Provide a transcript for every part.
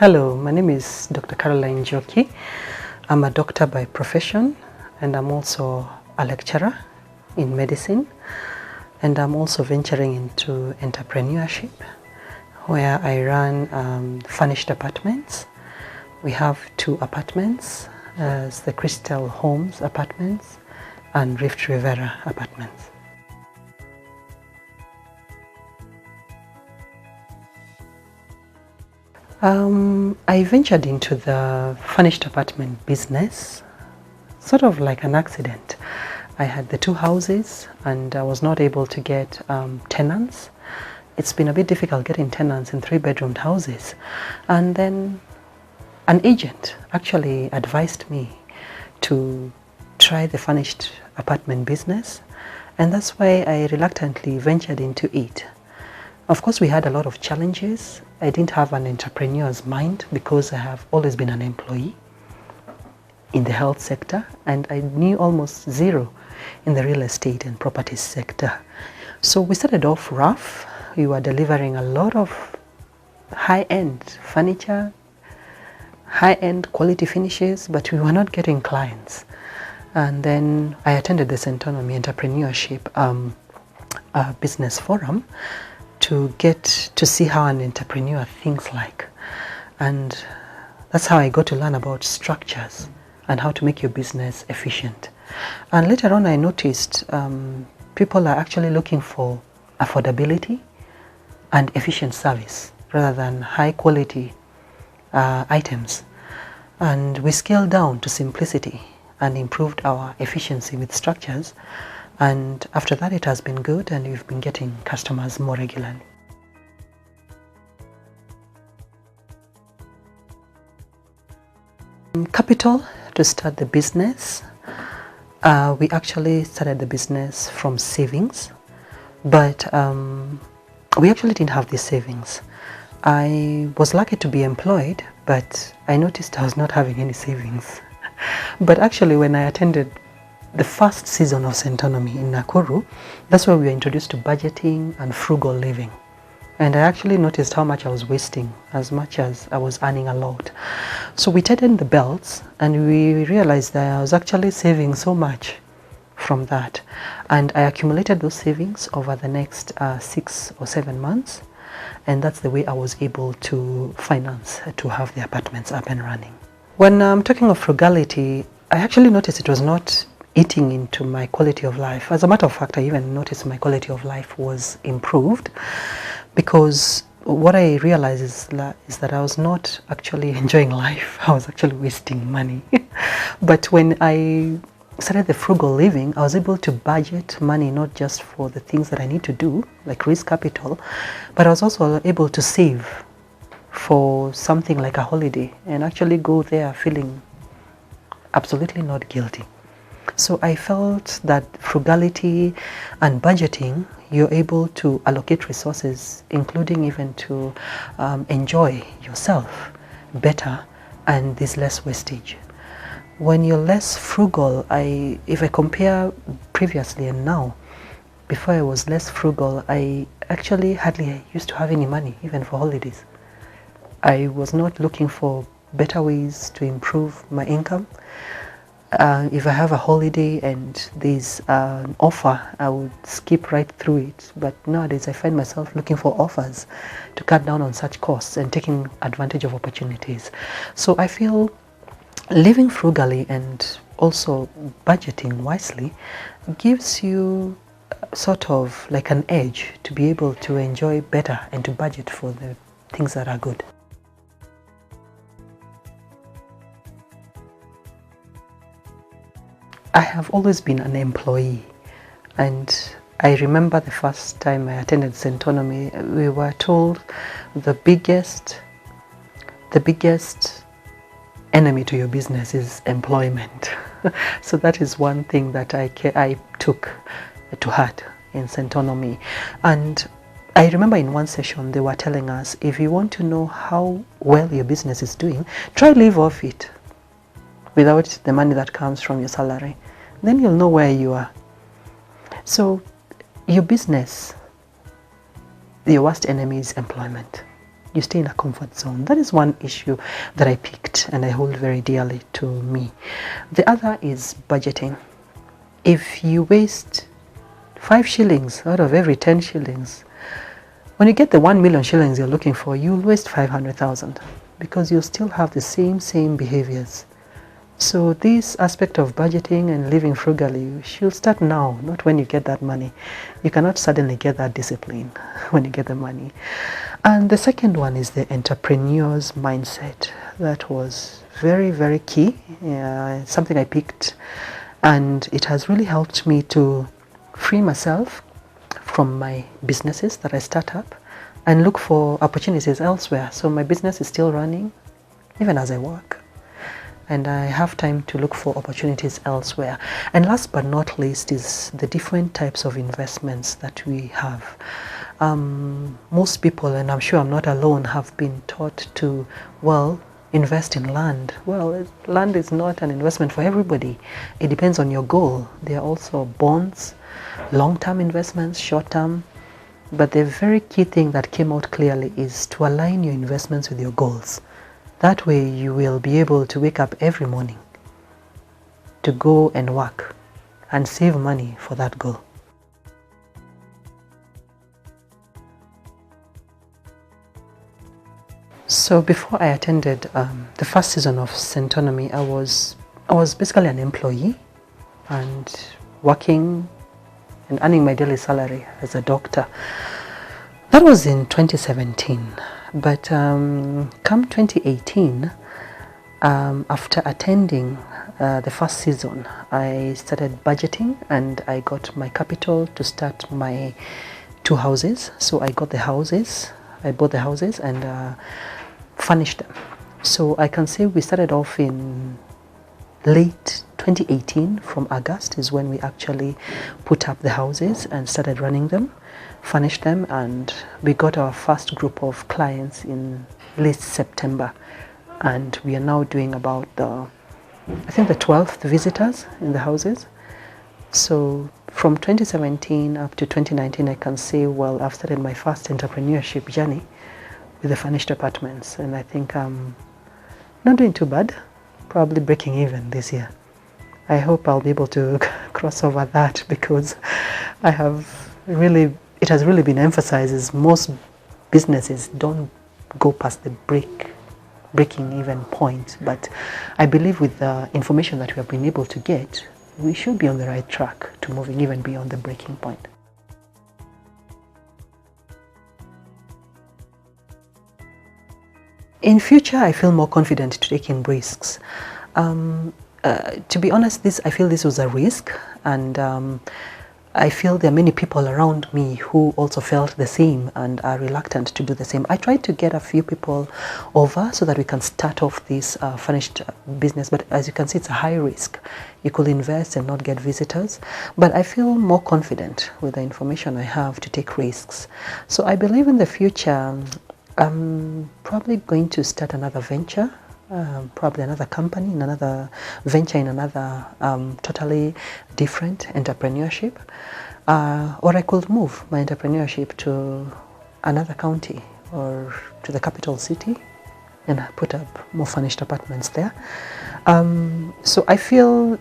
Hello, my name is Dr. Caroline Njoki. I'm a doctor by profession and I'm also a lecturer in medicine, and I'm also venturing into entrepreneurship where I run furnished apartments. We have 2 apartments, the Crystal Homes apartments and Rift Rivera apartments. I ventured into the furnished apartment business sort of like an accident. I had the 2 houses and I was not able to get tenants. It's been a bit difficult getting tenants in 3-bedroomed houses. And then an agent actually advised me to try the furnished apartment business, and that's why I reluctantly ventured into it. Of course, we had a lot of challenges. I didn't have an entrepreneur's mind because I have always been an employee in the health sector, and I knew almost zero in the real estate and property sector. So we started off rough. We were delivering a lot of high-end furniture, high-end quality finishes, but we were not getting clients. And then I attended the Centonomy Entrepreneurship business forum to get to see how an entrepreneur thinks like. And that's how I got to learn about structures and how to make your business efficient. And later on I noticed people are actually looking for affordability and efficient service rather than high quality items. And we scaled down to simplicity and improved our efficiency with structures. And after that it has been good, and we've been getting customers more regularly. Capital to start the business. We actually started the business from savings, but we actually didn't have these savings. I was lucky to be employed, but I noticed I was not having any savings. But actually when I attended the first season of Centonomy in Nakuru, that's where we were introduced to budgeting and frugal living. And I actually noticed how much I was wasting as much as I was earning a lot. So we tightened the belts and we realized that I was actually saving so much from that. And I accumulated those savings over the next 6 or 7 months. And that's the way I was able to finance to have the apartments up and running. When I'm talking of frugality, I actually noticed it was not eating into my quality of life. As a matter of fact, I even noticed my quality of life was improved, because what I realized is that I was not actually enjoying life. I was actually wasting money. But when I started the frugal living, I was able to budget money not just for the things that I need to do, like raise capital, but I was also able to save for something like a holiday and actually go there feeling absolutely not guilty. So I felt that frugality and budgeting, you're able to allocate resources, including even to enjoy yourself better, and there's less wastage. When you're less frugal, if I compare previously and now, before I was less frugal, I actually hardly used to have any money, even for holidays. I was not looking for better ways to improve my income. If I have a holiday and there's an offer, I would skip right through it. But nowadays I find myself looking for offers to cut down on such costs and taking advantage of opportunities. So I feel living frugally and also budgeting wisely gives you sort of like an edge to be able to enjoy better and to budget for the things that are good. I have always been an employee, and I remember the first time I attended Centonomy, we were told the biggest enemy to your business is employment. So that is one thing that I took to heart in Centonomy. And I remember in one session they were telling us, if you want to know how well your business is doing, try live off it without the money that comes from your salary. Then you'll know where you are. So your business, your worst enemy is employment. You stay in a comfort zone. That is one issue that I picked and I hold very dearly to me. The other is budgeting. If you waste 5 shillings out of every 10 shillings, when you get the 1 million shillings you're looking for, you'll waste 500,000 because you'll still have the same behaviors. So this aspect of budgeting and living frugally should start now, not when you get that money. You cannot suddenly get that discipline when you get the money. And the second one is the entrepreneur's mindset. That was very key, something I picked, and it has really helped me to free myself from my businesses that I start up and look for opportunities elsewhere. So my business is still running even as I work, and I have time to look for opportunities elsewhere. And last but not least is the different types of investments that we have. Most people, and I'm sure I'm not alone, have been taught to, well, invest in land. Well, land is not an investment for everybody. It depends on your goal. There are also bonds, long-term investments, short-term. But the very key thing that came out clearly is to align your investments with your goals. That way you will be able to wake up every morning to go and work and save money for that goal. So before I attended the first season of Centonomy, I was basically an employee and working and earning my daily salary as a doctor. That was in 2017. But come 2018, after attending the first season, I started budgeting and I got my capital to start my 2 houses. So I got the houses, I bought the houses and furnished them. So I can say we started off in late 2018. From August is when we actually put up the houses and started running them, furnished them, and we got our first group of clients in late September, and we are now doing about I think the 12th visitors in the houses. So from 2017 up to 2019, I can say, well, I've started my first entrepreneurship journey with the furnished apartments, and I think I'm not doing too bad, probably breaking even this year. I hope I'll be able to cross over that, because it has really been emphasized is most businesses don't go past the breaking even point. But I believe with the information that we have been able to get, we should be on the right track to moving even beyond the breaking point. In future, I feel more confident to taking risks. To be honest, I feel this was a risk, and I feel there are many people around me who also felt the same and are reluctant to do the same. I tried to get a few people over so that we can start off this furnished business, but as you can see, it's a high risk. You could invest and not get visitors, but I feel more confident with the information I have to take risks. So I believe in the future, I'm probably going to start another venture, probably another company, another venture in another totally different entrepreneurship, or I could move my entrepreneurship to another county or to the capital city and put up more furnished apartments there. So I feel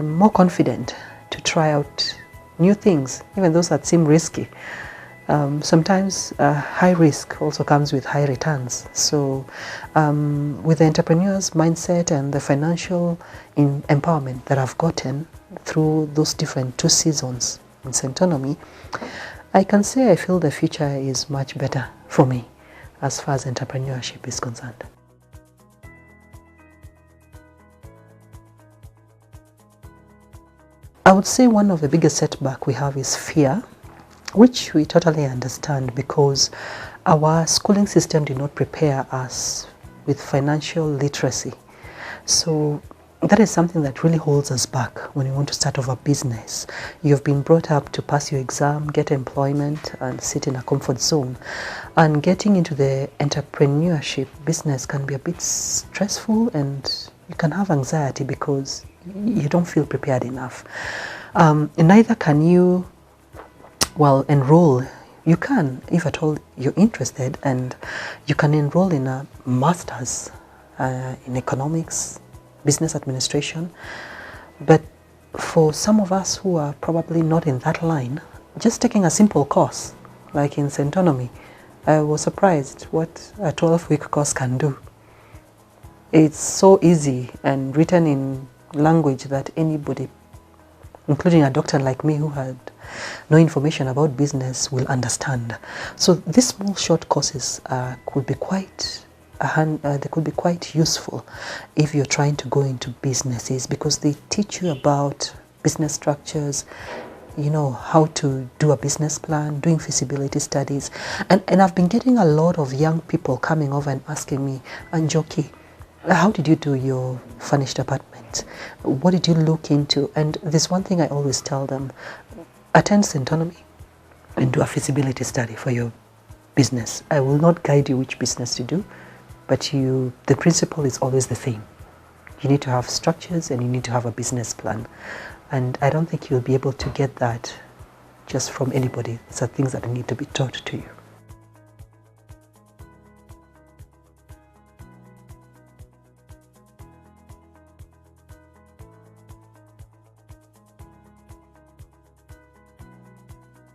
more confident to try out new things, even those that seem risky. Sometimes high risk also comes with high returns. So with the entrepreneur's mindset and the financial empowerment that I've gotten through those different 2 seasons in Centonomy, I can say I feel the future is much better for me as far as entrepreneurship is concerned. I would say one of the biggest setbacks we have is fear, which we totally understand, because our schooling system did not prepare us with financial literacy. So that is something that really holds us back when you want to start off a business. You've been brought up to pass your exam, get employment, and sit in a comfort zone. And getting into the entrepreneurship business can be a bit stressful, and you can have anxiety because you don't feel prepared enough. Neither can you enroll You can, if at all you're interested, and you can enroll in a master's in economics, business administration. But for some of us who are probably not in that line, just taking a simple course, like in Centonomy, I was surprised what a 12-week course can do. It's so easy and written in language that anybody, including a doctor like me who had no information about business, will understand. So these small short courses could be quite they could be quite useful if you're trying to go into businesses, because they teach you about business structures, you know, how to do a business plan, doing feasibility studies. And I've been getting a lot of young people coming over and asking me, Njoki, how did you do your furnished apartment? What did you look into? And there's one thing I always tell them: attend Centonomy and do a feasibility study for your business. I will not guide you which business to do, but the principle is always the same. You need to have structures and you need to have a business plan. And I don't think you'll be able to get that just from anybody. These are things that need to be taught to you.